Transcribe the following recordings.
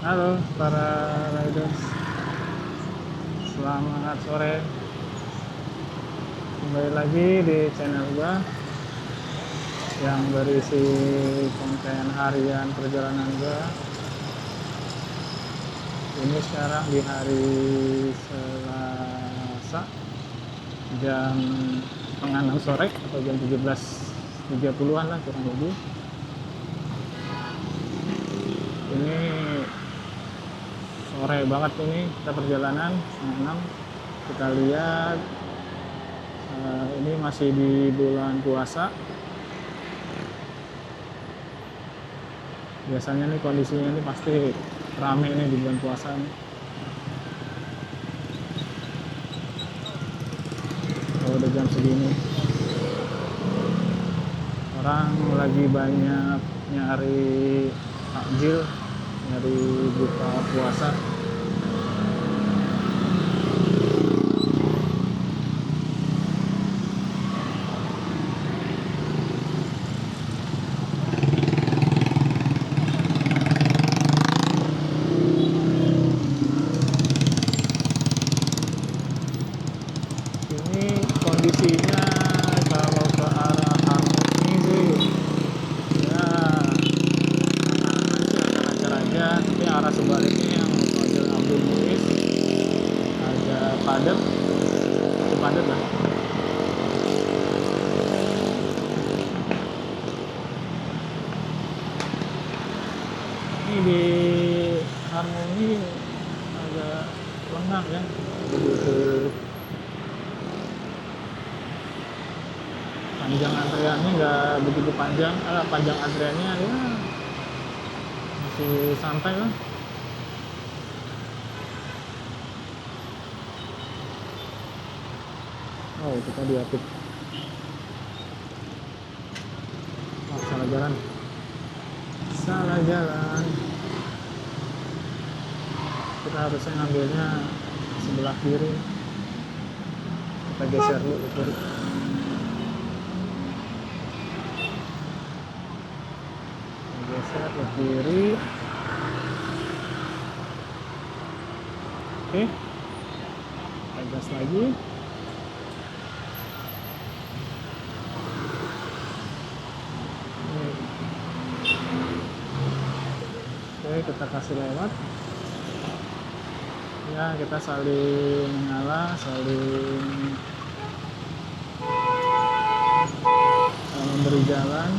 Halo para riders, selamat sore. Kembali lagi di channel gua yang berisi konten harian perjalanan gua. Ini sekarang di hari Selasa jam setengah 6 sore atau jam 17.30-an lah kurang lebih. Ini sore banget ini kita perjalanan setengah 6. Kita lihat ini masih di bulan puasa. Biasanya nih kondisinya ini pasti rame nih di bulan puasa nih. Kalau udah jam segini orang lagi banyak nyari takjil, nyari buka puasa. Ini kondisinya kalau ke arah Harmoni sih ya aman sih, lancar aja. Tapi arah sebaliknya yang menuju Abdul Muiz agak padat, cukup padat lah. Ini di Harmoni agak lengang ya, begitu panjang antriannya, nggak begitu panjang. Panjang antriannya ya masih santai lah. Oh, kita diapit. Oh, salah jalan. Salah jalan. Kita harusnya ngambilnya sebelah kiri. Kita geser dulu ke kiri. Geser ke kiri. Oke, kita gas lagi. Oke, kita kasih lewat ya, kita saling mengalah, saling memberi jalan.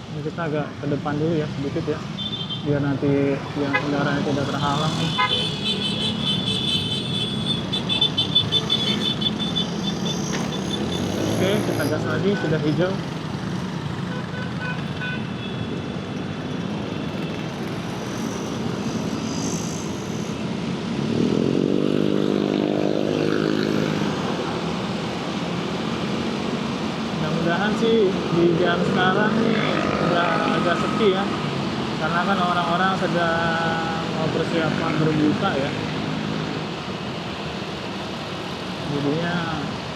Ini kita agak ke depan dulu ya, sedikit ya, biar nanti yang kendaraan tidak terhalang. Oke, kita gas lagi, sudah hijau. Mudah-mudahan sih di jam sekarang nih udah agak sepi ya, karena kan orang-orang sedang mau persiapan berbuka ya. Jadinya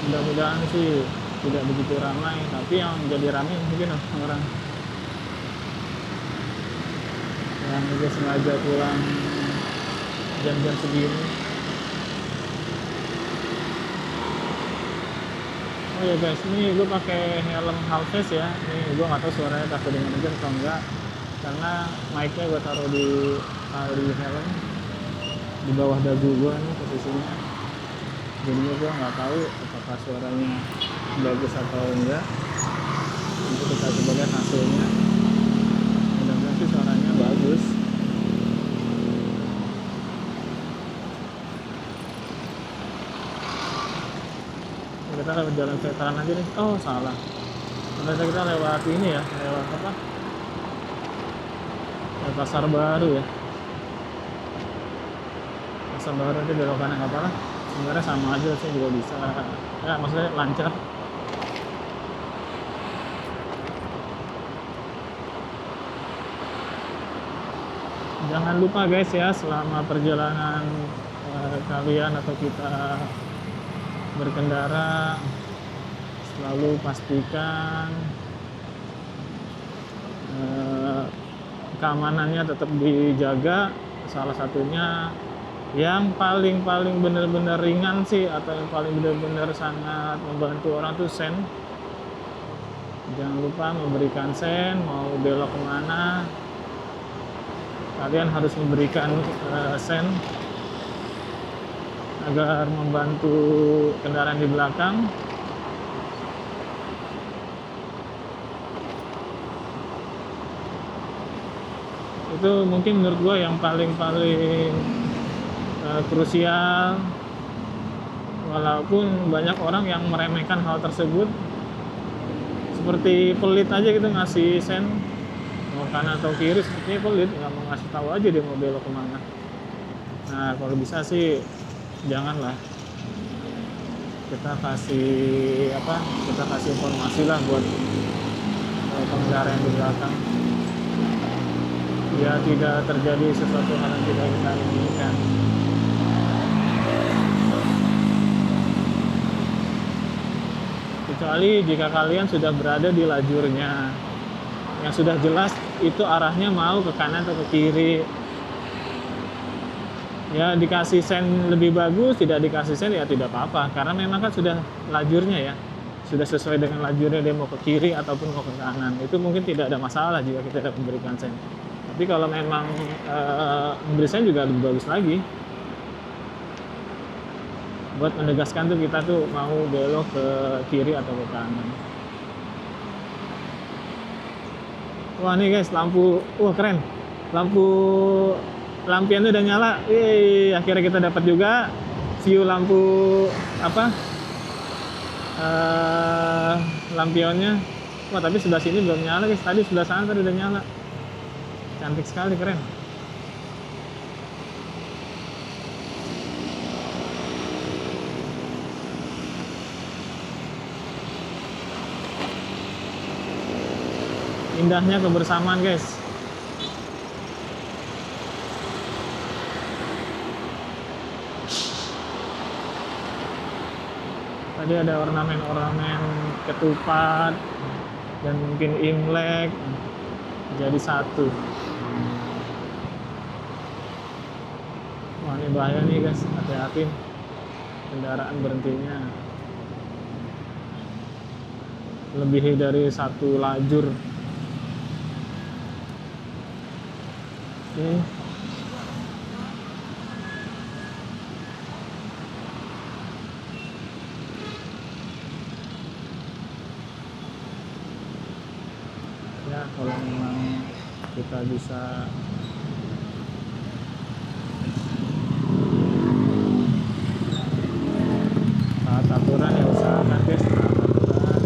mudah-mudahan sih tidak begitu ramai, tapi yang jadi ramai mungkin orang yang juga sengaja pulang jam-jam segini. Oh ya guys, ini gue pakai helm half face ya. Ini gue nggak tahu suaranya tak kedengeran aja atau enggak, karena mic-nya gue taruh di tali helm di bawah dagu gue nih posisinya. Jadinya gue nggak tahu apakah suaranya bagus atau enggak. Nanti kita coba lihat hasilnya. Mudah-mudahan sih suaranya bagus. Kita lewat jalan veteran aja nih. Oh salah, ternyata kita lewat ini ya, lewat apa, Pasar Baru ya. Pasar Baru itu belok kanan nggak apa-apa, sebenarnya sama aja sih, juga bisa ya, maksudnya lancar. Jangan lupa guys ya, selama perjalanan kalian atau kita berkendara, selalu pastikan keamanannya tetap dijaga. Salah satunya yang paling benar-benar ringan sih, atau yang paling benar-benar sangat membantu orang tuh sen. Jangan lupa memberikan sen. Mau belok kemana, kalian harus memberikan sen agar membantu kendaraan di belakang. Itu mungkin menurut gue yang paling krusial, walaupun banyak orang yang meremehkan hal tersebut, seperti pelit aja gitu ngasih sen mau kanan atau kiri, sepertinya pelit, nggak mau ngasih tahu aja dia mau belok kemana. Nah kalau bisa sih janganlah, kita kasih informasi lah buat pengendara yang di belakang, ya tidak terjadi sesuatu hal yang tidak kita inginkan. Kecuali jika kalian sudah berada di lajurnya yang sudah jelas itu arahnya mau ke kanan atau ke kiri, ya dikasih sen lebih bagus, tidak dikasih sen ya tidak apa-apa, karena memang kan sudah lajurnya ya, sudah sesuai dengan lajurnya, dia mau ke kiri ataupun mau ke kanan, itu mungkin tidak ada masalah jika kita tidak memberikan sen. Tapi kalau memang memberi sen juga lebih bagus lagi, buat menegaskan tuh kita tuh mau belok ke kiri atau ke kanan. Wah nih guys, lampu, wah keren, lampiannya udah nyala. Yeay, akhirnya kita dapat juga view lampu lampionnya. Wah tapi sebelah sini belum nyala guys, tadi sebelah sana tadi udah nyala. Cantik sekali, keren. Indahnya kebersamaan guys. Tadi ada ornamen-ornamen ketupat dan mungkin Imlek jadi satu. Wah ini bahaya nih guys, hati-hati kendaraan berhentinya lebih dari satu lajur. Oke. Ya kalau memang kita bisa taat aturan ya usahakan guys, taat aturan.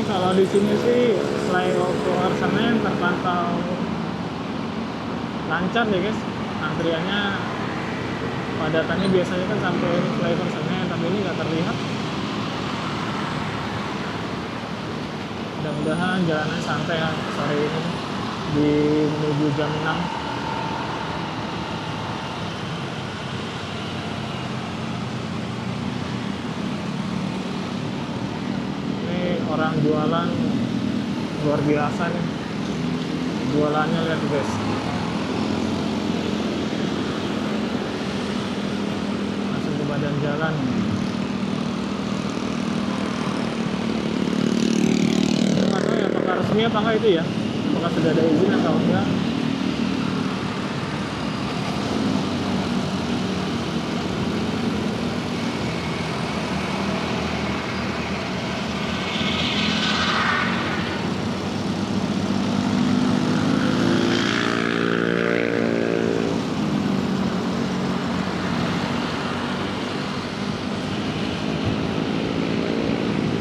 Kalau di sini sih flyover Senen terpantau lancar ya guys, antriannya padatannya biasanya kan sampai flyover Senen, tapi ini nggak terlihat. Mudah-mudahan jalannya santai ya sore ini di menuju jam 6. Orang jualan luar biasa nih, jualannya lihat guys, langsung ke badan jalan. Nggak tahu ya apakah resmi apa enggak itu ya, apakah sudah ada izin atau enggak.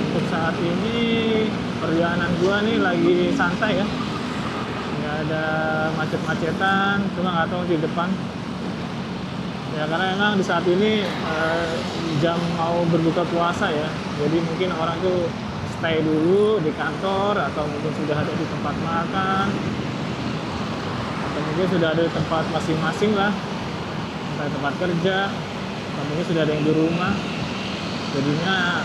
Untuk saat ini perjalanan gua nih lagi santai ya, nggak ada macet-macetan, cuma nggak tahu di depan ya, karena emang di saat ini jam mau berbuka puasa ya, jadi mungkin orang tuh stay dulu di kantor, atau mungkin sudah ada di tempat makan, atau mungkin sudah ada di tempat masing-masing lah, entah tempat kerja, atau mungkin sudah ada yang di rumah. Jadinya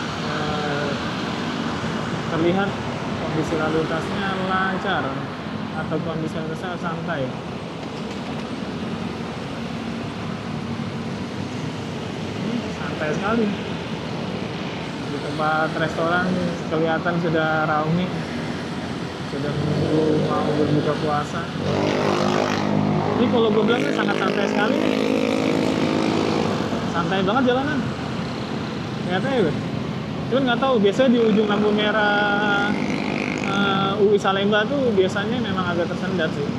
terlihat kondisi lalu lintasnya lancar atau kondisi lalu lintasnya santai. Santai sekali. Di tempat restoran kelihatan sudah ramai, sudah menunggu mau berbuka puasa. Ini kalau gue bilang sangat santai sekali, santai banget jalanan. Ternyata ya, cuman nggak tahu, biasanya di ujung lampu merah UI Salemba tuh biasanya memang agak tersendat sih.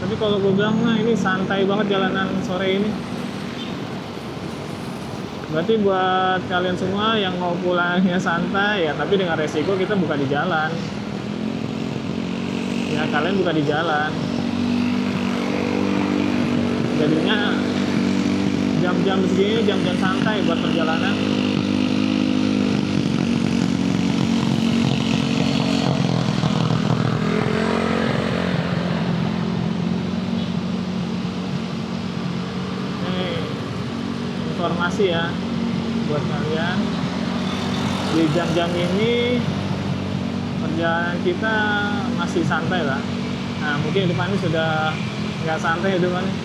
Tapi kalau gue bilang, nah ini santai banget jalanan sore ini. Berarti buat kalian semua yang mau pulangnya santai ya, tapi dengan resiko kita buka di jalan. Ya kalian buka di jalan. Jadinya jam-jam segini jam-jam santai buat perjalanan. Informasi ya buat kalian, di jam-jam ini perjalanan kita masih santai lah. Nah mungkin depan ini sudah nggak santai depan ini,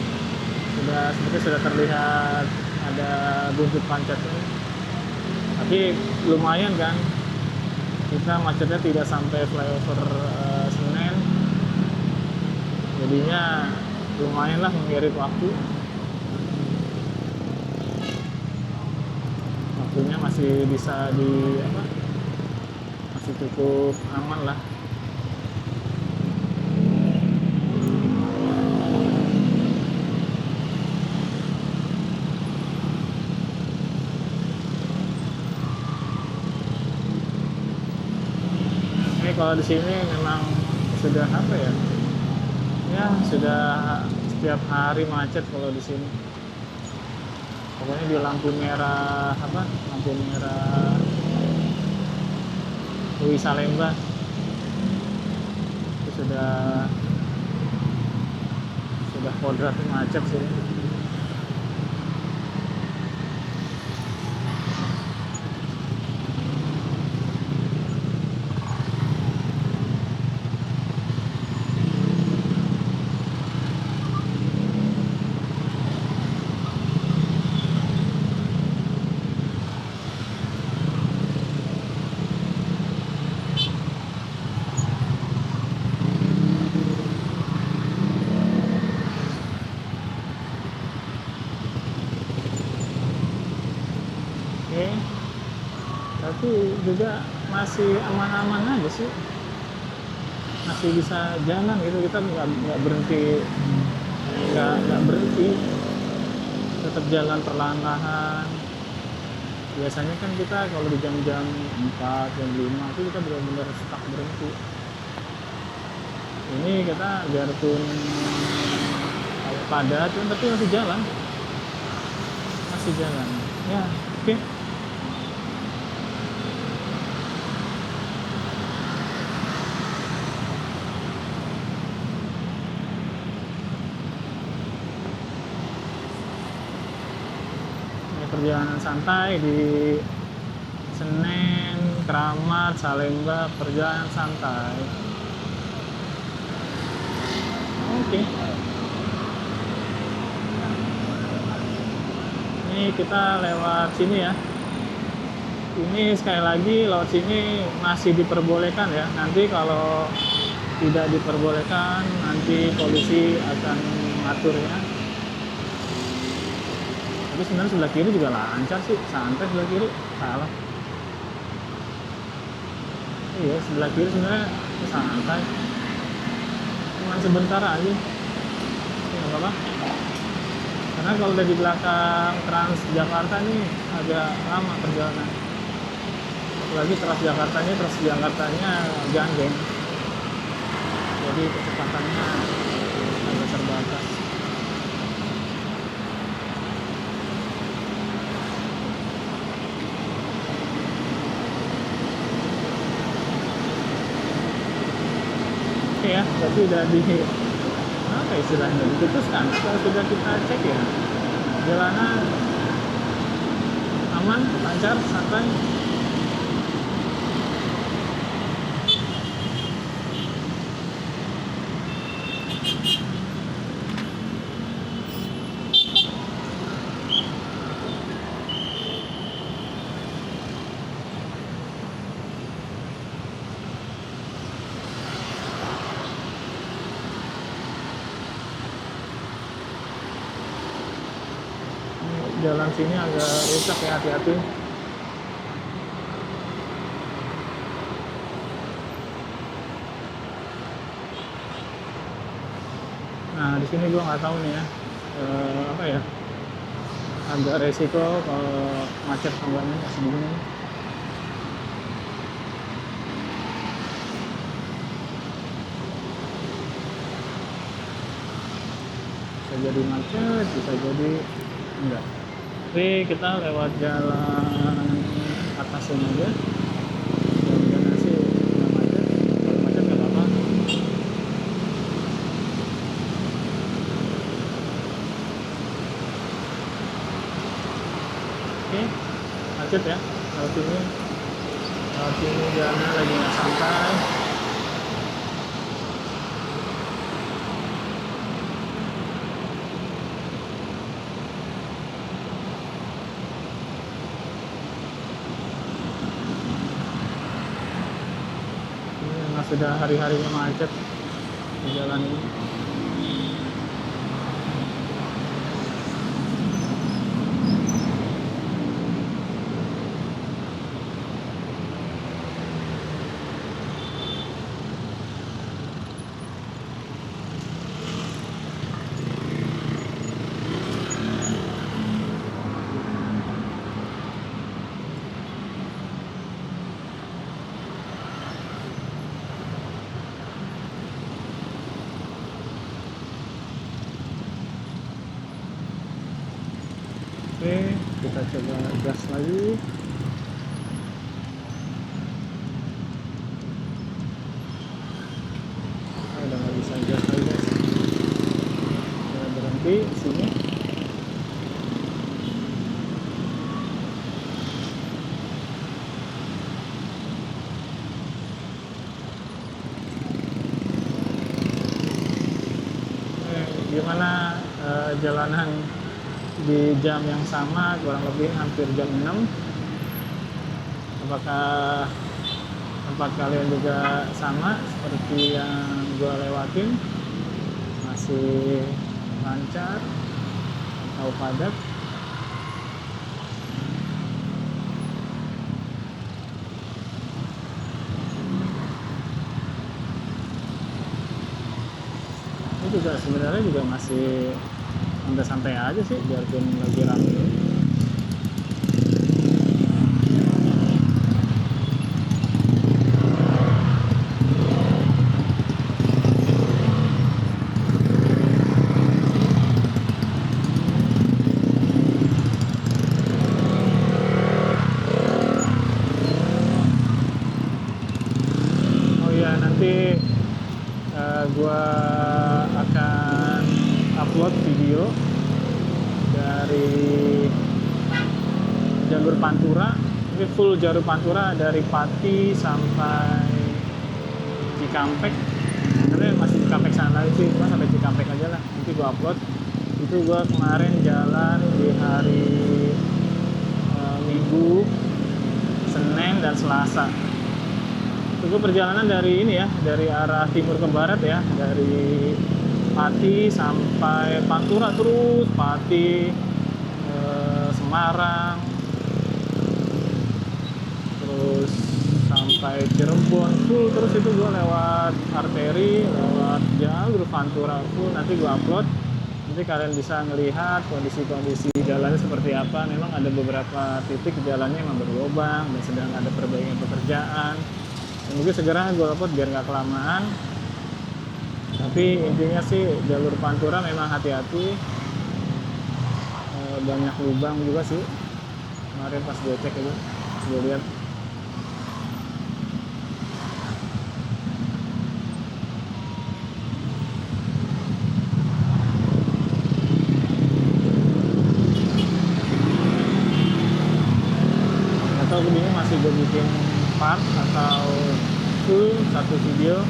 seperti sudah terlihat ada buntut pancet ini, tapi lumayan kan, kita macetnya tidak sampai flyover Senen, jadinya lumayan lah mengirit waktu. Waktunya masih bisa masih cukup aman lah. Ini kalau di sini memang sudah apa ya? Ya sudah setiap hari macet kalau di sini. Pokoknya di lampu merah lampu merah UI Salemba itu sudah kodrat macet sih. Tapi juga masih aman-aman aja sih, masih bisa jalan gitu, kita nggak berhenti, tetap jalan perlahan-lahan. Biasanya kan kita kalau di jam-jam 4, jam 5 itu kita benar-benar stuck berhenti. Ini kita biarpun padat tapi masih jalan ya. Oke. Perjalanan santai di Senen, Keramat, Salemba, perjalanan santai. Oke. Ini kita lewat sini ya. Ini sekali lagi lewat sini masih diperbolehkan ya. Nanti kalau tidak diperbolehkan, nanti polisi akan mengaturnya. Tapi sebenarnya sebelah kiri juga lancar sih, santai sebelah kiri, salah. Iya, sebelah kiri sebenarnya santai, cuma sebentar aja, nggak apa-apa. Karena kalau udah di belakang Transjakarta nih agak lama perjalanan. Apalagi Transjakartanya gandeng, jadi kecepatannya agak terbatas. Oke ya, berarti udah di apa istilahnya, diputuskan kalau sudah kita cek ya, jalanan aman, lancar, santai. Jalan sini agak rusak ya, hati-hati. Nah di sini gue nggak tahu nih ya, apa ya, agak resiko kalau macet tangganya masih begini. Bisa jadi macet, bisa jadi enggak. Tapi kita lewat jalan atasnya aja. Mudah-mudahan sih nggak macet. Kalau macet nggak apa-apa. Oke, macet ya. Laut ini jalannya lagi nggak santai. Sudah hari-harinya macet di jalan ini. Oke, kita coba gas lagi. Udah nggak bisa gas lagi guys. Kita berhenti sini. Gimana jalanan di jam yang sama, kurang lebih hampir jam 6. Apakah tempat kalian juga sama seperti yang gue lewatin, masih lancar atau padat? Ini juga sebenarnya juga masih santai-santai aja sih, biarpun lagi rame. Oh iya, nanti gua akan upload video dari jalur Pantura. Ini full jalur Pantura dari Pati sampai Cikampek. Karena masih Cikampek sana sih, gua sampai Cikampek aja lah. Nanti gua upload. Itu gua kemarin jalan di hari Minggu, Senin dan Selasa. Itu Itu perjalanan dari ini ya, dari arah timur ke barat ya, dari Pati sampai Pantura, terus Pati, Semarang, terus sampai Cirebon full. Terus itu gue lewat arteri, lewat jalur Pantura full. Nanti gue upload, nanti kalian bisa ngelihat kondisi-kondisi jalannya seperti apa. Memang ada beberapa titik jalannya memang berlubang dan sedang ada perbaikan pekerjaan. Dan mungkin segera gue upload biar nggak kelamaan. Tapi intinya sih jalur Pantura memang hati-hati, banyak lubang juga sih. Kemarin pas gue cek itu, gue lihat. Atau begini masih gue bikin part atau full satu video,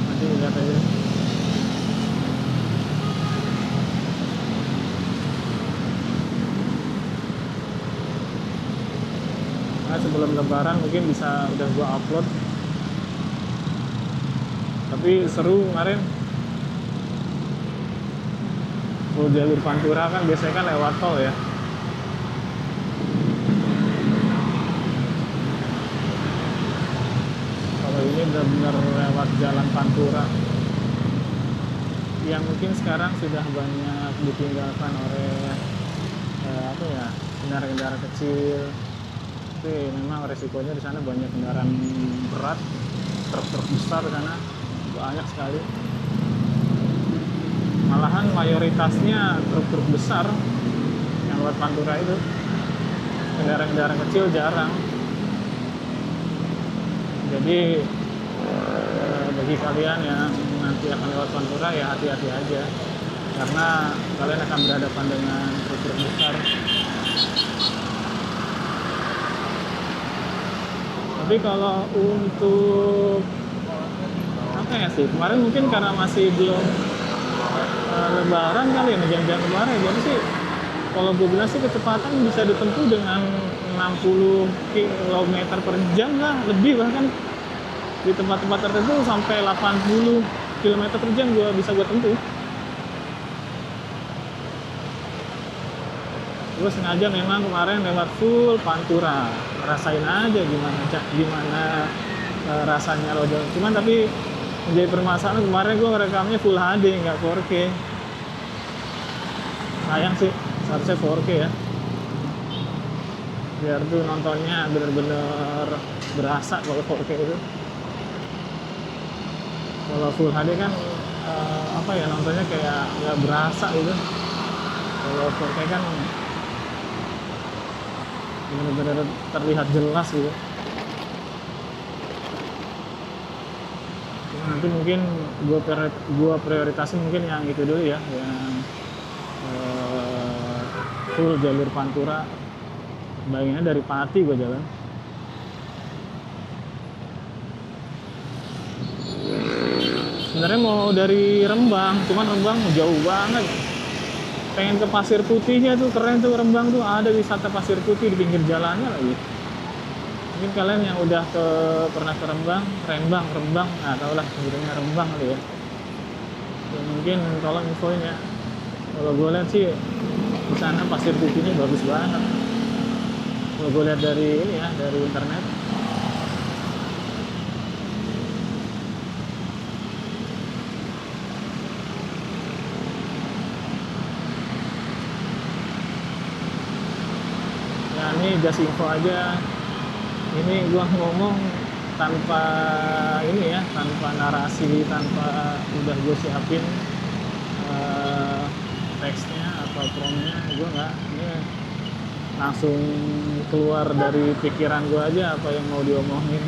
nanti lihat aja. Nah, sebelum lebaran mungkin bisa udah gue upload. Tapi seru kemarin full jalur Pantura kan biasanya kan lewat tol ya. Ini benar-benar lewat jalan Pantura yang mungkin sekarang sudah banyak ditinggalkan oleh kendaraan-kendaraan kecil. Tapi memang resikonya di sana banyak kendaraan berat, truk-truk besar di sana banyak sekali. Malahan mayoritasnya truk-truk besar yang lewat Pantura itu, kendaraan-kendaraan kecil jarang. Jadi bagi kalian yang nanti akan lewat Pantura ya hati-hati aja, karena kalian akan berhadapan dengan truk-truk besar. Tapi kalau untuk apa ya sih, kemarin mungkin karena masih belum lebaran kali ya, jam-jam lebaran, jadi sih kalau gue bilang sih kecepatan bisa ditempuh dengan 60 km per jam lah, lebih bahkan di tempat-tempat tertentu sampai 80 km per jam bisa gue tempuh. Gue sengaja memang kemarin lewat full Pantura, rasain aja gimana rasanya lo jalan. Cuman tapi menjadi permasalahan kemarin gue ngerekamnya full HD nggak 4K. Sayang sih, seharusnya 4K ya, biar tuh nontonnya bener-bener berasa. Kalau 4K itu, kalau full HD kan nontonnya kayak nggak berasa gitu. Kalau 4K kan bener-bener terlihat jelas gitu. Nanti mungkin gue prioritasin mungkin yang itu dulu ya, yang full jalur Pantura. Bayanginnya dari Pati gue jalan. Sebenarnya mau dari Rembang, cuman Rembang jauh banget. Pengen ke Pasir Putihnya tuh, keren tuh Rembang tuh, ada wisata Pasir Putih di pinggir jalannya lagi. Mungkin kalian yang udah pernah ke Rembang, nah tau lah sebenarnya Rembang kali ya. Ya mungkin tolong infoin ya. Kalau gue lihat sih di sana Pasir Putihnya bagus banget. Kalau gue lihat dari ini ya, dari internet. Ya ini just info aja. Ini gua ngomong tanpa ini ya, tanpa narasi, tanpa udah gue siapin teksnya atau promnya. Gue nggak, ini langsung keluar dari pikiran gue aja apa yang mau diomongin.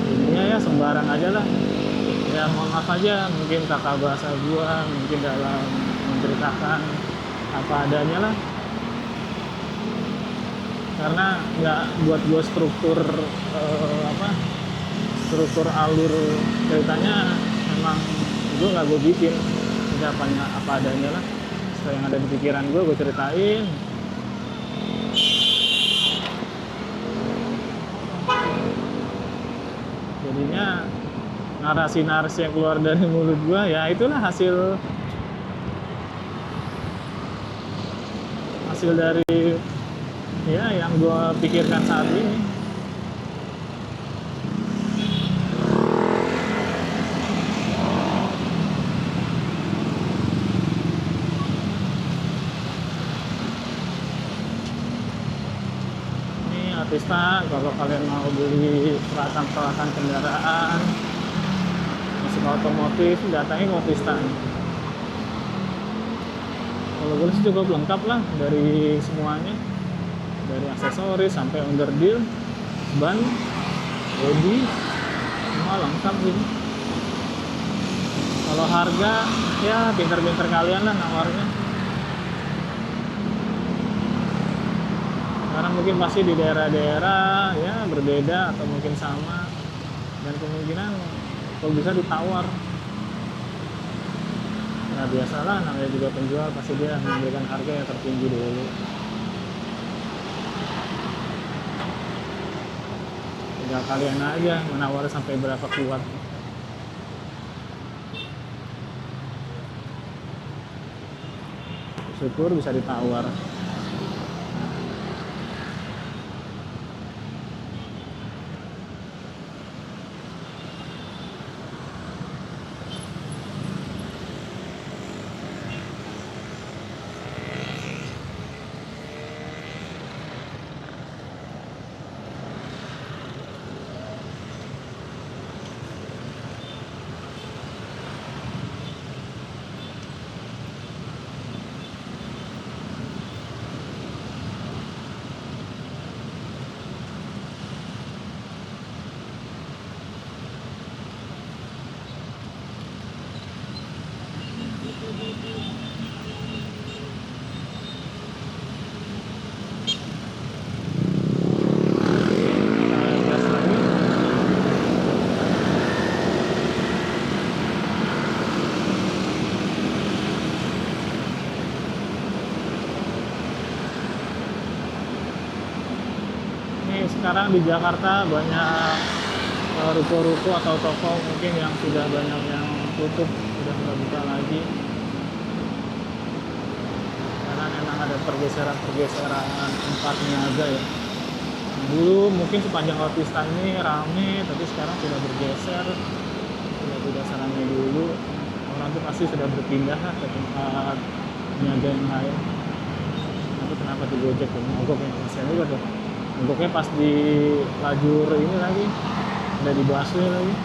Ininya ya sembarang aja lah. Ya mohon maaf aja, mungkin tata bahasa gue, mungkin dalam menceritakan apa adanya lah. Karena nggak buat gue struktur struktur alur ceritanya, memang gue nggak gue bikin, jadi apa adanya lah. Setelah yang ada di pikiran gue ceritain. narasi-narasi yang keluar dari mulut gua, ya itulah hasil dari ya yang gua pikirkan saat ini. Otista, kalau kalian mau beli peralatan kendaraan masuk otomotif, datangin Otista. Kalau gue sih cukup lengkap lah dari semuanya, dari aksesoris sampai underdeal, ban, body, semua lengkap gitu. Kalau harga ya pinter-pinter kalian lah nawarnya. Karena mungkin pasti di daerah-daerah ya berbeda atau mungkin sama, dan kemungkinan kalau bisa ditawar. Nah biasalah, namanya juga penjual pasti dia memberikan harga yang tertinggi dulu. Tinggal kalian aja menawar sampai berapa kuat. Syukur bisa ditawar. Sekarang di Jakarta banyak ruko-ruko atau toko mungkin yang sudah banyak yang tutup, sudah nggak buka lagi, karena memang ada pergeseran tempat niaga ya. Dulu mungkin sepanjang Otista ini rame, tapi sekarang sudah bergeser, sudah tidak seramai dulu. Orang tuh pasti sudah berpindah ke tempat niaga yang lain. Tapi kenapa di Gojek tuh mogok yang kasihan juga tuh. Mogoknya pas di lajur ini lagi, udah di busway lagi.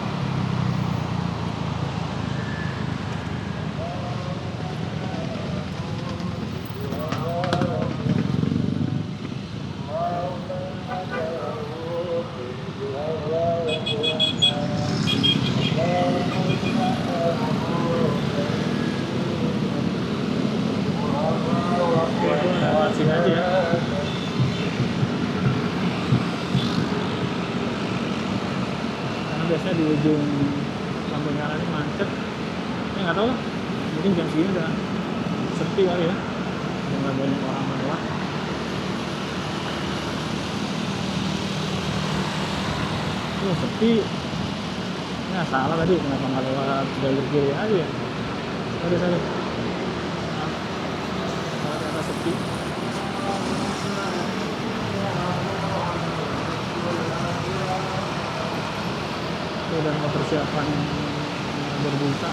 Lewat sini aja ya. Biasanya di ujung lampu merah ini macet, ya nggak tahu lah, mungkin jam segini udah sepi kali ya, udah nggak banyak orang lewat. Sepi, ya salah tadi, kenapa nggak lewat jalur kiri aja ya. Sorry ternyata sepi. Dan mau persiapan berbuka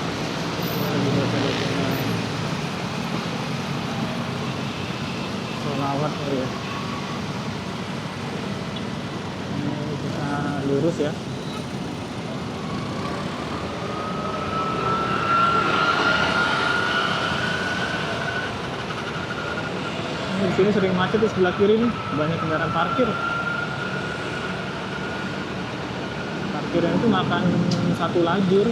lagi baca-baca sholawat ya. Ini kita lurus ya. Ini di sini sering macet di sebelah kiri nih, banyak kendaraan parkir. Parkiran itu makan satu lajur.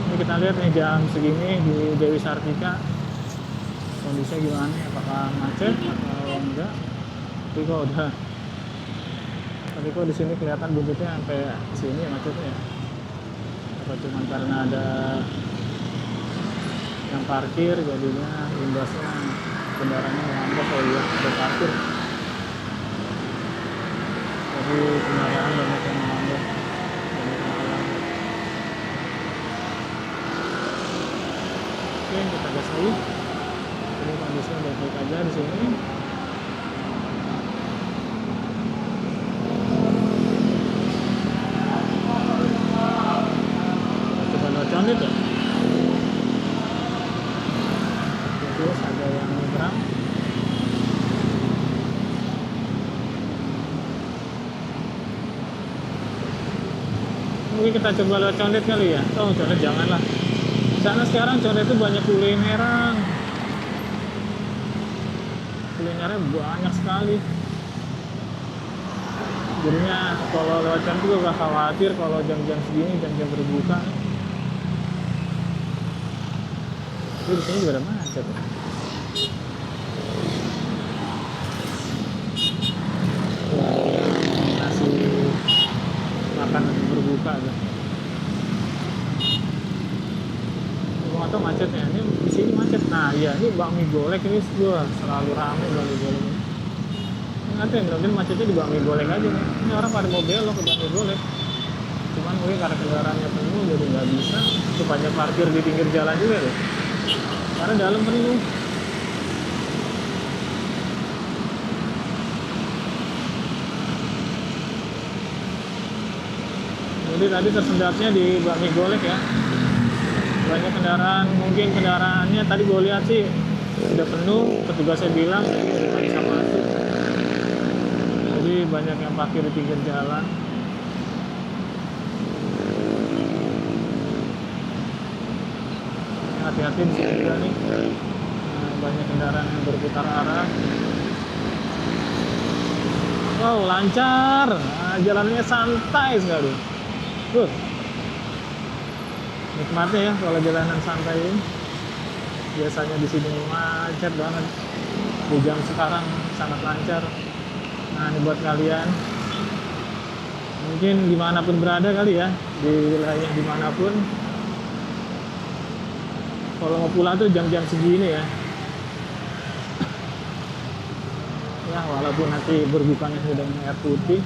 Ini kita lihat nih jam segini di Dewi Sartika kondisinya gimana, apakah macet atau enggak. Tapi kok di sini kelihatan buntutnya sampai sini macetnya ya. Apa cuma karena ada yang parkir jadinya imbasnya kendaraannya menganggap kalau dia ada parkir. Jadi kendaraan banyak yang menganggap, banyak yang melanggar. Oke, kita gas lagi. Ini kondisinya baik-baik aja di sini. Coba lewat condet ya. Terus ada yang nyebrang. Mungkin kita coba lewat condet kali ya. Oh, condet janganlah. Sana sekarang condet itu banyak kulineran. Kulinernya banyak sekali. Jadinya kalau lewat condet juga gak khawatir kalau jam-jam segini, jam-jam berbuka. Tapi di sini juga ada macet. Nasi makanan berbuka tuh. Gua atau macetnya ini di sini macet. Nah iya, ini bakmi golek ini gua selalu ramai bakmi golek ini. Nggak tahu ya, mungkin macetnya di bakmi golek aja nih. Ini orang pada mau belok ke bakmi golek. Cuman mungkin karena kendaraannya penuh jadi nggak bisa. Supaya parkir di pinggir jalan juga deh. Karena dalam penuh. Jadi tadi tersendatnya di bakmi golek ya. Banyak kendaraan, mungkin kendaraannya tadi gue lihat sih udah penuh, petugas saya bilang nggak bisa masuk. Jadi banyak yang parkir di pinggir jalan. Hati-hati di sini juga nih. Banyak kendaraan yang berputar arah. Wow, lancar. Nah, jalannya santai sekali. Nikmatnya ya kalau jalanan santai ini. Biasanya di sini macet banget. Di jam sekarang sangat lancar. Nah ini buat kalian. Mungkin dimanapun berada kali ya, di wilayah dimanapun. Kalau mau pulang tuh jam-jam segini ya. Ya walaupun nanti berbukanya sudah air putih.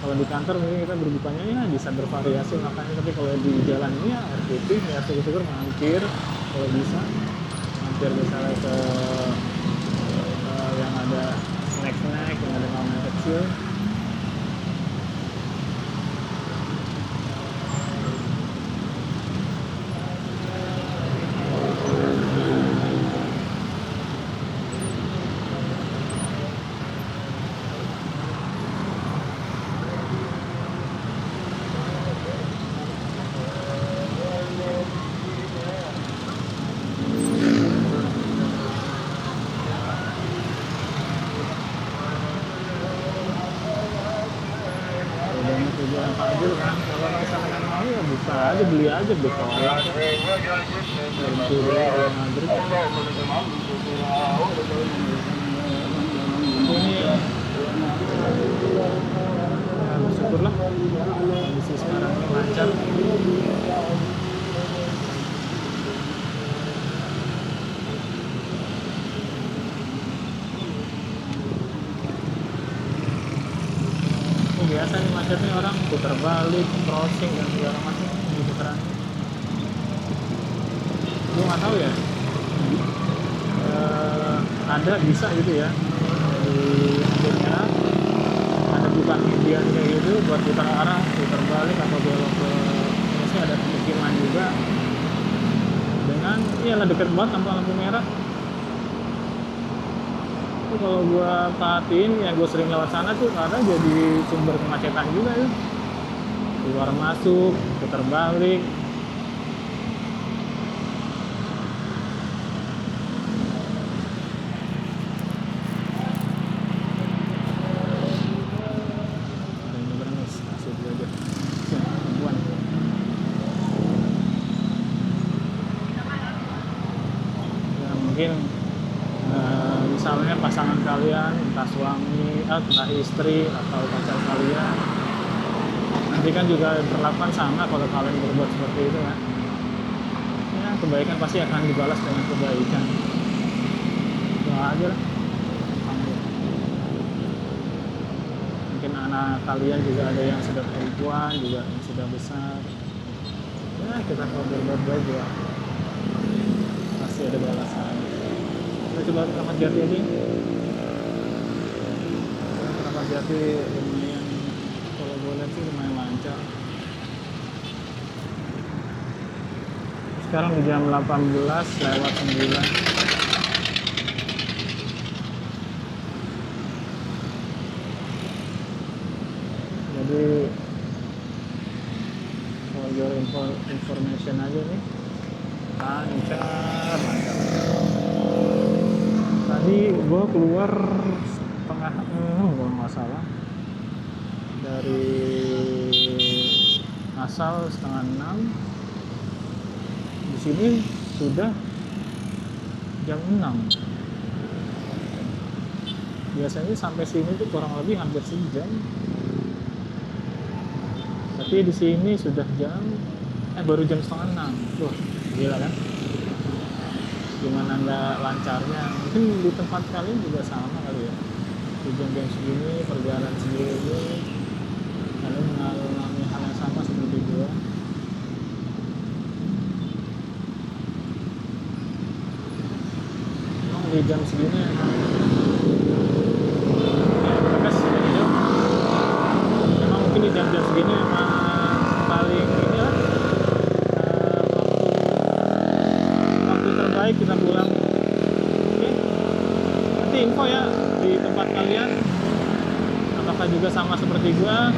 Kalau di kantor mungkin kita berbukanya ya bisa bervariasi makanya, tapi kalau di jalan ini ya air putih ya syukur-syukur mampir kalau bisa mampir misalnya ke yang ada snack-snack yang ada makanan kecil. Tujuan takjil kan, kalau misalkan mau ya buka aja, beli aja kolak berhenti dulu kalau maghrib. Ini ya bersyukurlah kondisi sekarang ini lancar. Biasa nih macetnya orang putar balik, crossing dan segala macam di putaran. Gue nggak tahu ya. Ada bisa gitu ya di akhirnya ada bukan median kayak gitu buat putar arah, putar balik atau belok ke ini ada pemukiman juga dengan iyalah deket banget tanpa lampu merah. Kalau gue perhatiin ya gue sering lewat sana tuh karena jadi sumber kemacetan juga ya, keluar masuk putar balik. Ini berengus asik aja perempuan ya, mungkin misalnya pasangan kalian, entah suami, entah istri atau pacar kalian, nanti kan juga perlakuan sama kalau kalian berbuat seperti itu kan. Ya kebaikan pasti akan dibalas dengan kebaikan. semua aja lah. Mungkin anak kalian juga ada yang sudah perempuan, juga yang sudah besar. Ya kita kalau berbuat juga pasti ada balasan. Kita coba Kramat Jati aja. Kramat Jati lumayan, kalau gue lihat sih lumayan lancar. Sekarang di jam 18:09. Jadi for your information aja nih, lancar. Tadi gue keluar setengah kalau nggak salah dari asal setengah 6. Di sini sudah jam 6. Biasanya sampai sini tuh kurang lebih hampir sejam. Tapi di sini sudah baru jam setengah 6. Tuh, gila kan? Gimana nggak lancarnya? Mungkin di tempat kalian juga sama kali ya. Di jam-jam segini, perjalanan segini, kalian mengalami hal yang sama seperti gua. Emang di jam segini emang mungkin di jam-jam segini emang paling ini lah, waktu terbaik kita pulang. Oke, nanti info ya di tempat kalian apakah juga sama seperti gua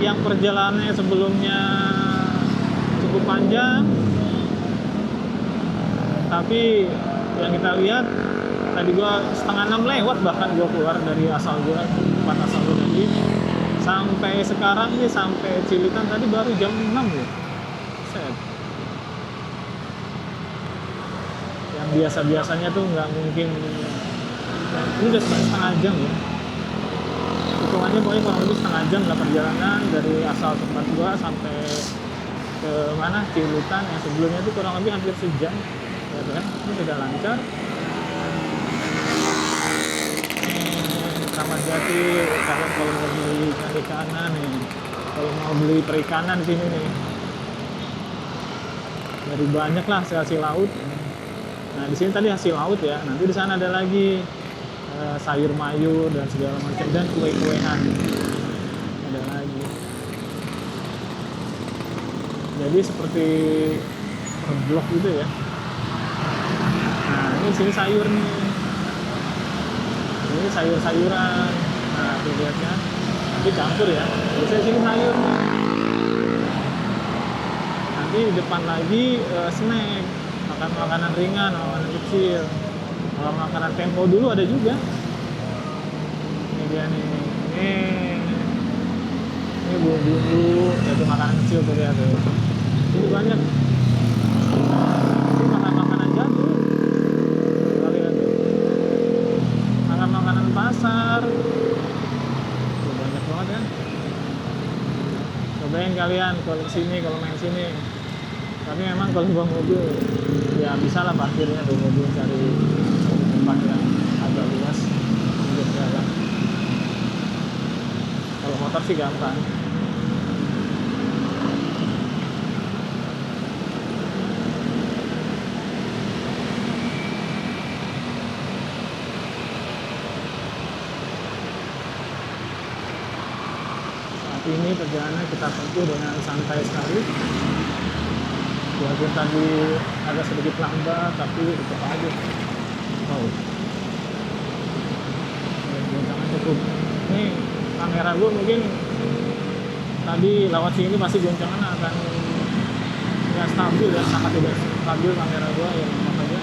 yang perjalanannya sebelumnya cukup panjang, tapi yang kita lihat tadi gua setengah 6 lewat, bahkan gua keluar dari asal gua, tempat asal gua tadi, sampai sekarang nih, sampai Cilitan tadi baru jam 6 ya. Set. Yang biasa-biasanya tuh nggak mungkin, ini udah setengah jam ya. Hitungannya pokoknya kurang lebih setengah jam lah perjalanan dari asal tempat gua sampai ke mana, Cilitan, yang sebelumnya itu kurang lebih hampir sejam ya kan. Ini sudah lancar. Kramat Jati, kalian kalau mau beli ikan ikanan nih, kalau mau beli perikanan di sini nih, dari banyak lah hasil laut. Nah di sini tadi hasil laut ya, nanti di sana ada lagi sayur mayur dan segala macam, dan kue-kuean ada lagi. Jadi seperti per blok gitu ya. Nah ini sini sayur nih, ini sayur-sayuran. Nah tuh lihat kan, tapi campur ya. Biasanya sini sayur nih. Nanti di depan lagi snack, makan makanan ringan, makanan kecil. Kalau makanan tempo dulu ada juga. Ini dia nih. Ini bumbu-bumbu, itu makanan kecil tuh lihat tuh. Ini banyak. Ini makanan jadul. Lihat tuh. Makanan pasar. Tuh, banyak banget kan. Cobain kalian kalau sini, kalau main sini. Tapi memang kalau bawa mobil ya bisa lah parkirnya di mobil, cari tempat yang agak luas untuk jalan. Kalau motor sih gampang. Saat ini perjalanan kita tempuh dengan santai sekali. Walaupun tadi agak sedikit lambat, tapi tetap aja. Oh, goncangan cukup. Ini kamera gue mungkin tadi lewat sini pasti goncangan akan ya stabil ya, sangat tidak stabil kamera gue ya, makanya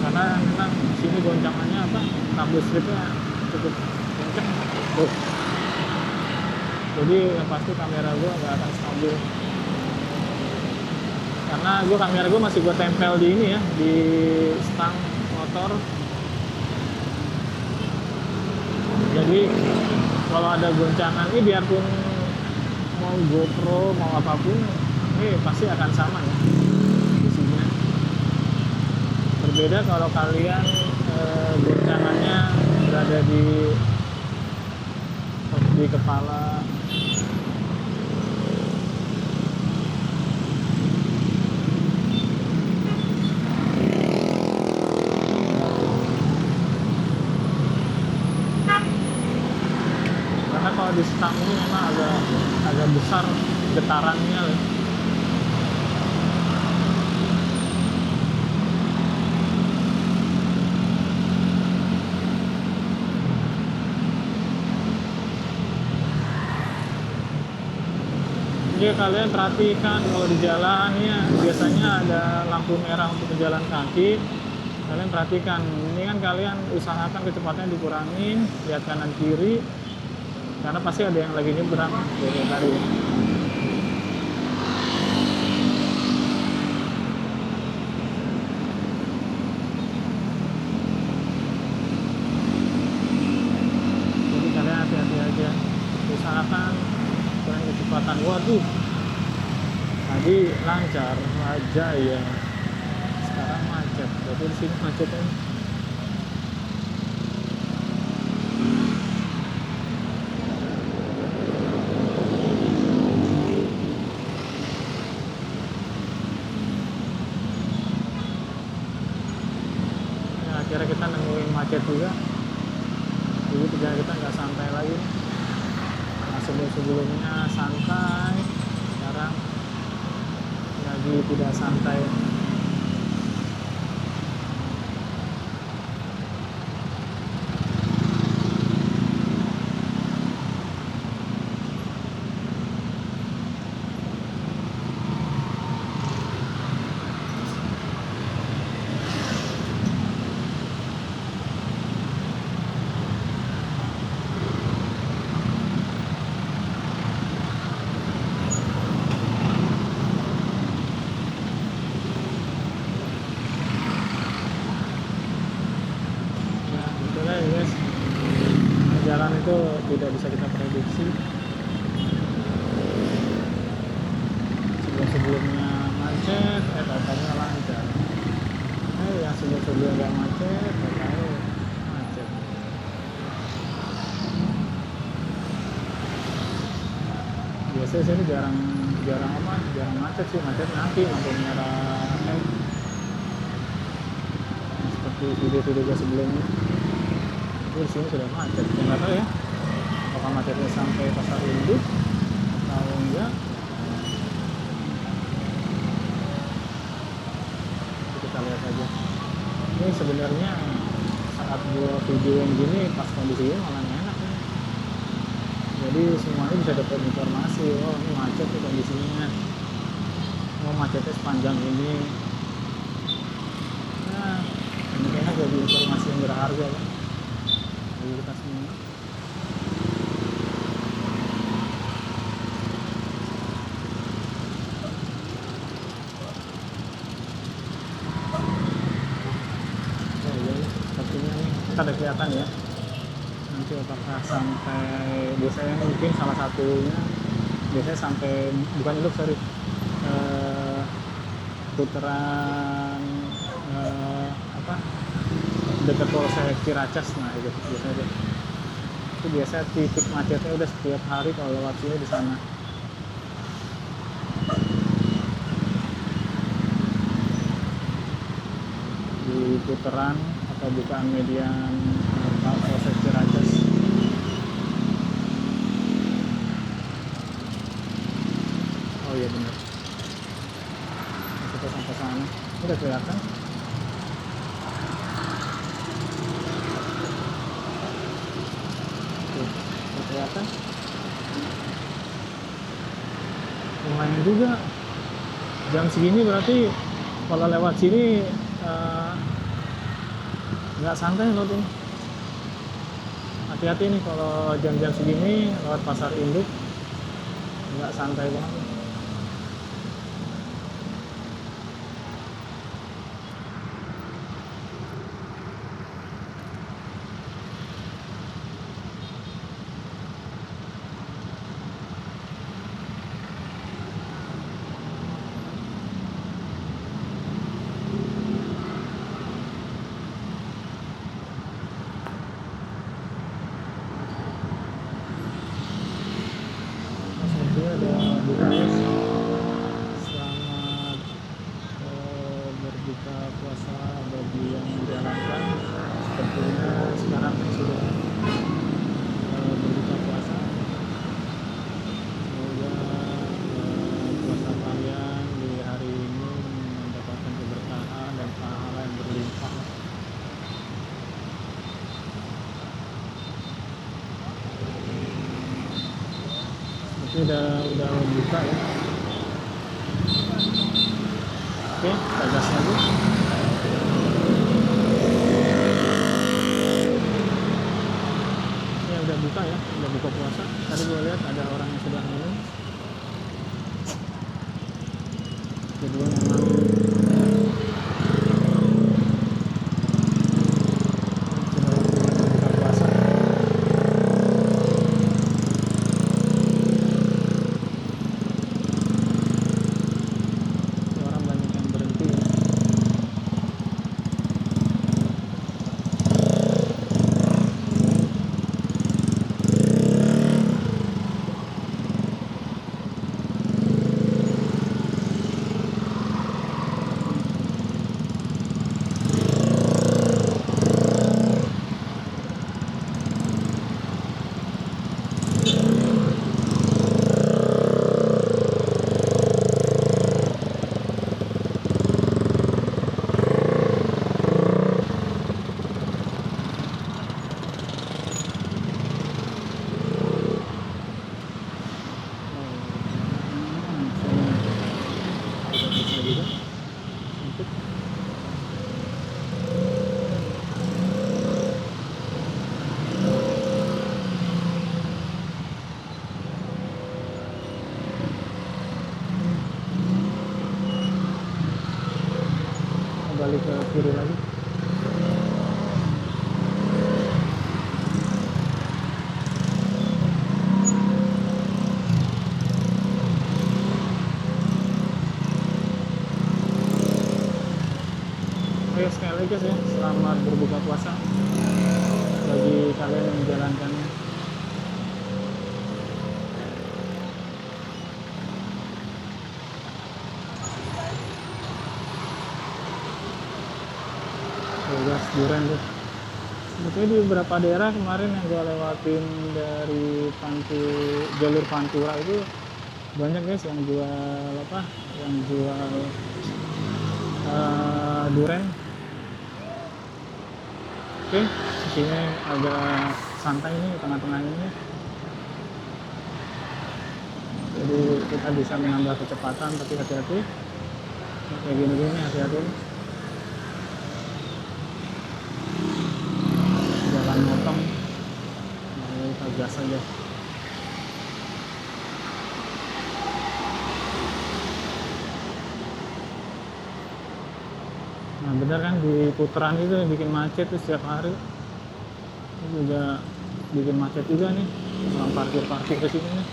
karena memang sini goncangannya kabel stripnya cukup kenceng. Jadi yang pasti kamera gue nggak akan stabil. Karena kamera gue masih gue tempel di ini ya, di stang motor. Jadi kalau ada goncangan ini, biarpun mau GoPro mau apapun, ini pasti akan sama ya isinya. Berbeda kalau kalian GoPro rencananya berada di kepala. Karena kalau di stang ini memang agak besar getarannya. Jadi kalian perhatikan kalau di jalan ya biasanya ada lampu merah untuk pejalan kaki. Kalian perhatikan, ini kan kalian usahakan kecepatannya dikurangin, lihat kanan kiri, karena pasti ada yang lagi nyebrang kayak tadi. Jadi kalian hati-hati aja, usahakan kurangin kecepatan. Waduh, tadi lancar aja ya, sekarang macet. Berarti di sini macetnya. Akhirnya kita nemuin macet juga, jadi perjalanan kita nggak santai lagi. Nah, sebelumnya santai, sekarang lagi tidak santai. Guys, jalan itu tidak bisa kita prediksi. Sebelumnya macet, katanya lancar. Yang sebelumnya nggak macet, katanya macet. Biasanya sini jarang macet sih, macet nanti lampu merah. Seperti video-video sebelumnya. Di sini sudah macet, ya nggak tahu ya apakah macetnya sampai pasar induk atau enggak. Kita lihat aja. Ini sebenarnya saat gua video gini pas kondisinya malah enak ya. Jadi semuanya bisa dapat informasi. Oh ini macet tuh kondisinya. Oh macetnya sepanjang ini. Nah ini kayaknya jadi informasi yang berharga kan. Kita semua. Sepertinya nih kita ada kelihatan ya. Nanti apakah sampai biasanya mungkin salah satunya biasanya sampai bukan induk putaran dekat Polsek Ciracas. Nah itu biasanya itu biasa titik macetnya udah setiap hari kalau lewat sini di sana. Di putaran atau bukaan median Polsek Ciracas. Oh iya benar. Kita sampai sana udah kelihatan. Kelihatan lumayan juga jam segini, berarti kalau lewat sini nggak santai loh tuh. Hati-hati nih kalau jam-jam segini lewat pasar induk, nggak santai banget. puasa bagi yang menjalankan. Sepertinya sekarang sudah berbuka puasa. Semoga puasa kalian di hari ini mendapatkan keberkahan dan pahala yang berlimpah. Seperti udah buka ya. Oke, kita gas lagi. Ya udah buka ya, udah buka puasa. Tadi gue lihat ada orang yang sudah minum. Jadi memang sudah buka puasa. Orang banyak yang berhenti. Bisa juga untuk kembali ke kiri lagi. Oke, sekali lagi guys ya, selamat berbuka puasa bagi kalian yang menjalankannya. Gas durian tuh. Sebetulnya di beberapa daerah kemarin yang gue lewatin dari jalur Pantura itu banyak guys yang jual apa? Yang jual durian. Oke, sisinya agak santai nih tengah-tengah ini. Jadi kita bisa menambah kecepatan tapi hati-hati. Kayak gini-gini hati-hati. Jalan motong, kita gas aja. Nah bener kan di putaran itu bikin macet tuh setiap hari. Ini juga bikin macet juga nih, orang parkir ke sini nih.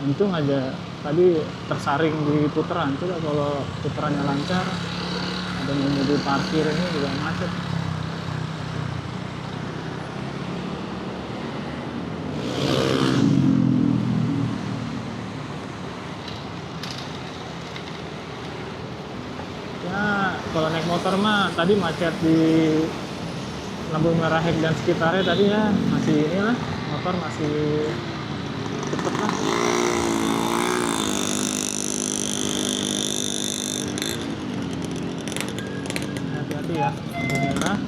Untung aja tadi tersaring di putaran, coba kalau putarannya lancar ada menuju parkir ini juga macet. Ya kalau naik motor mah tadi macet di lampu merah Hek dan sekitarnya tadi ya, masih inilah motor masih cepet lah. Hati-hati ya lampu merah.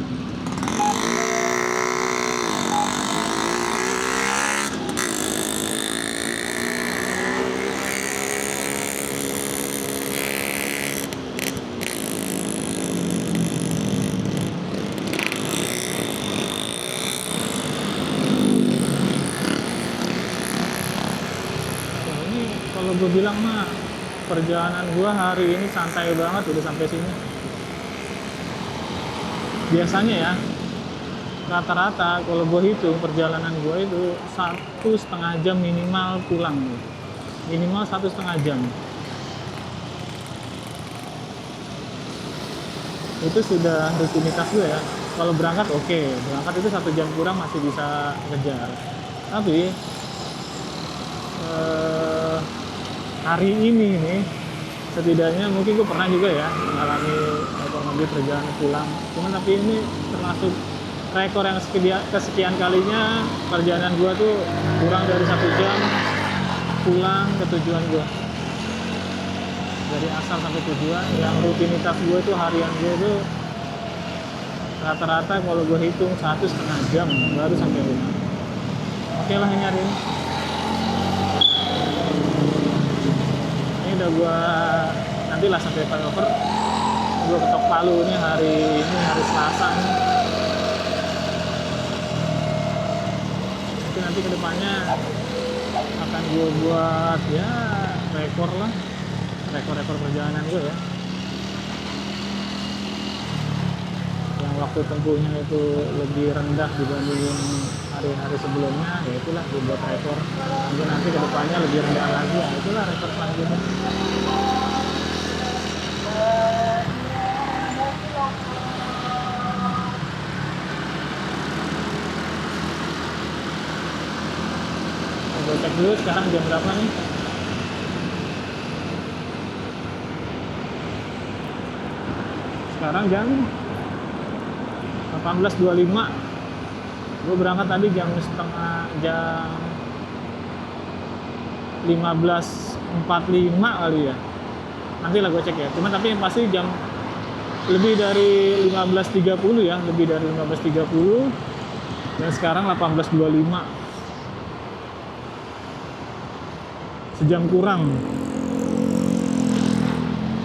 Kalau gue bilang mah perjalanan gue hari ini santai banget udah sampai sini. Biasanya ya rata-rata kalau gue hitung perjalanan gue itu 1,5 jam minimal pulang, minimal 1,5 jam. Itu sudah rutinitas gue ya. Kalau berangkat oke, berangkat itu 1 jam kurang masih bisa ngejar. Tapi hari ini nih setidaknya mungkin gue pernah juga ya mengalami rekor mobil perjalanan pulang, cuman tapi ini termasuk rekor yang kesekian kalinya perjalanan gue tuh kurang dari 1 jam pulang ke tujuan gue, dari asal sampai tujuan. Yang rutinitas gue itu harian gue tuh rata-rata kalau gue hitung 1,5 jam baru sampai rumah. Oke lah ini hari ini udah gue nantilah sampai flyover gue ketok Palu. Ini hari Selasa nih. Mungkin nanti kedepannya akan gue buat ya rekor perjalanan gue ya, yang waktu tempuhnya itu lebih rendah dibandingin hari-hari sebelumnya, ya itulah gue buat rekor. Nanti kedepannya lebih rendah lagi, ya itulah rekor selanjutnya. Gue cek dulu sekarang jam berapa nih. Sekarang jam 18.25. Gue berangkat tadi jam 15.45 kali ya. Nanti lah gue cek ya. Cuman tapi yang pasti jam lebih dari 15.30 ya, lebih dari 15.30. Dan sekarang 18.25. Sejam kurang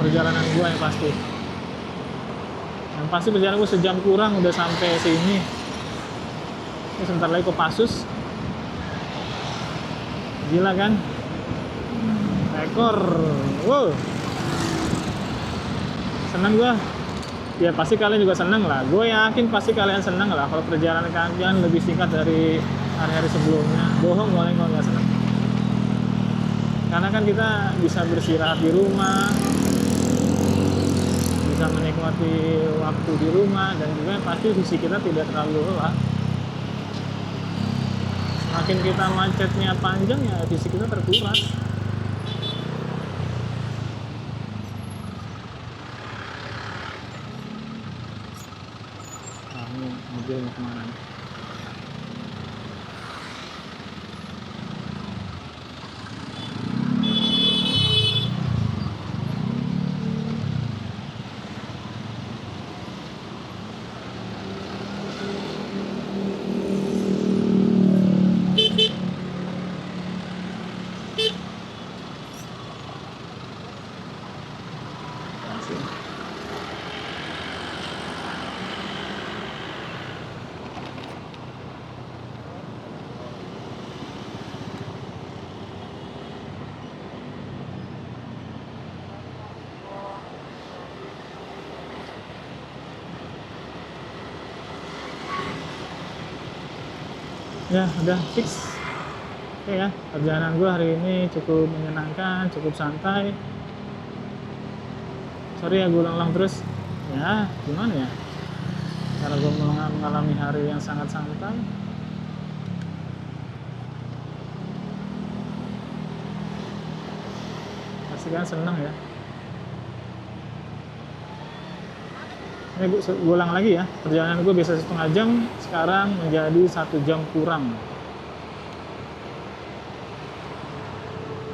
perjalanan gue yang pasti. Yang pasti perjalanan gue sejam kurang udah sampai sini. Ini sebentar lagi ke Pasus. Gila kan? Rekor. Wow. Senang gue. Ya pasti kalian juga senang lah. Gue yakin pasti kalian senang lah kalau perjalanan kalian lebih singkat dari hari-hari sebelumnya. Bohong kalau nggak senang. Karena kan kita bisa beristirahat di rumah, bisa menikmati waktu di rumah, dan juga pasti fisik kita tidak terlalu lelah. Semakin kita macetnya panjang ya fisik kita terkuras. Nah, ini mobil mau kemana nih? Ya udah fix. Oke ya, perjalanan gue hari ini cukup menyenangkan, cukup santai. Sorry ya gue ulang-ulang terus. Ya gimana ya, karena gue mengalami hari yang sangat santai. Pasti kan seneng ya. Ini gue ulang lagi ya, perjalanan gue biasa 1,5 jam, sekarang menjadi 1 jam kurang.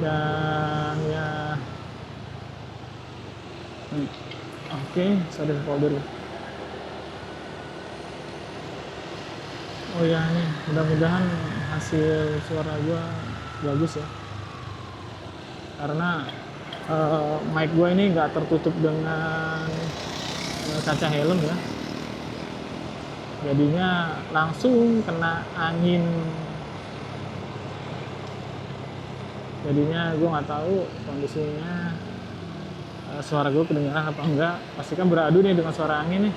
Dan ya, oke, saya ada folder. Oh ya nih, mudah-mudahan hasil suara gue bagus ya. Karena mic gue ini nggak tertutup dengan kaca helm ya, jadinya langsung kena angin, jadinya gue nggak tahu kondisinya suara gue kedengaran apa enggak. Pasti kan beradu nih dengan suara angin nih.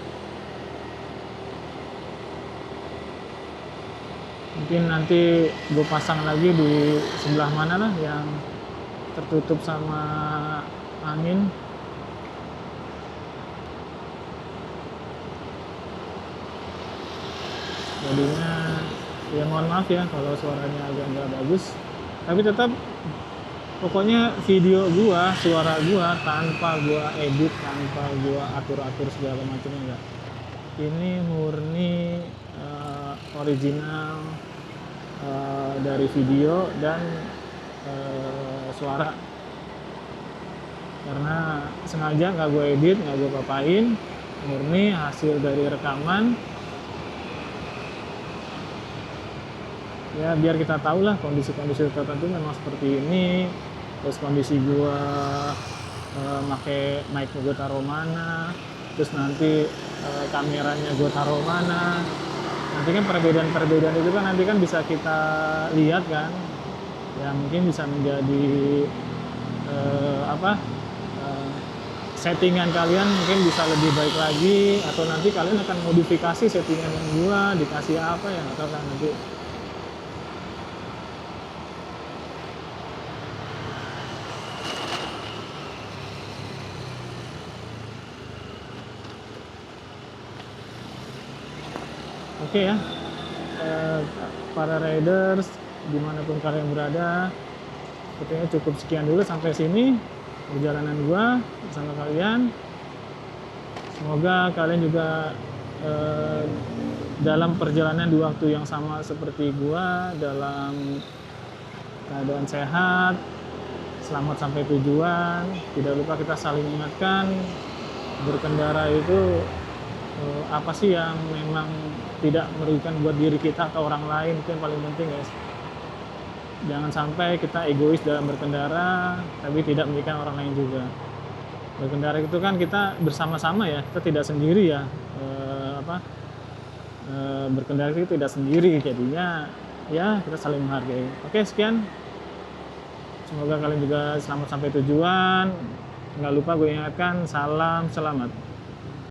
Mungkin nanti gue pasang lagi di sebelah mana lah yang tertutup sama angin. Jadinya ya mohon maaf ya kalau suaranya agak nggak bagus, tapi tetap pokoknya video gua, suara gua tanpa gua edit, tanpa gua atur-atur segala macamnya enggak. Ini murni original dari video dan suara. Karena sengaja nggak gue edit, nggak gue papain, murni hasil dari rekaman. Ya biar kita tahu lah kondisi-kondisi tertentu memang seperti ini. Terus kondisi gue pakai mic gue taruh mana, terus nanti kameranya gue taruh mana. Nanti kan perbedaan-perbedaan itu kan nanti kan bisa kita lihat kan. Ya mungkin bisa menjadi settingan kalian mungkin bisa lebih baik lagi, atau nanti kalian akan modifikasi settingan yang gua dikasih apa ya nggak tahu kan nanti. Oke ya, para riders dimanapun kalian berada, sepertinya cukup sekian dulu sampai sini perjalanan gua bersama kalian. Semoga kalian juga dalam perjalanan di waktu yang sama seperti gua, dalam keadaan sehat, selamat sampai tujuan. Tidak lupa kita saling ingatkan, berkendara itu apa sih yang memang tidak merugikan buat diri kita atau orang lain, itu yang paling penting guys. Jangan sampai kita egois dalam berkendara tapi tidak merugikan orang lain juga. Berkendara itu kan kita bersama-sama ya, kita tidak sendiri ya. Berkendara itu tidak sendiri, jadinya ya kita saling menghargai. Oke, sekian, semoga kalian juga selamat sampai tujuan. Nggak lupa gue ingatkan, salam selamat.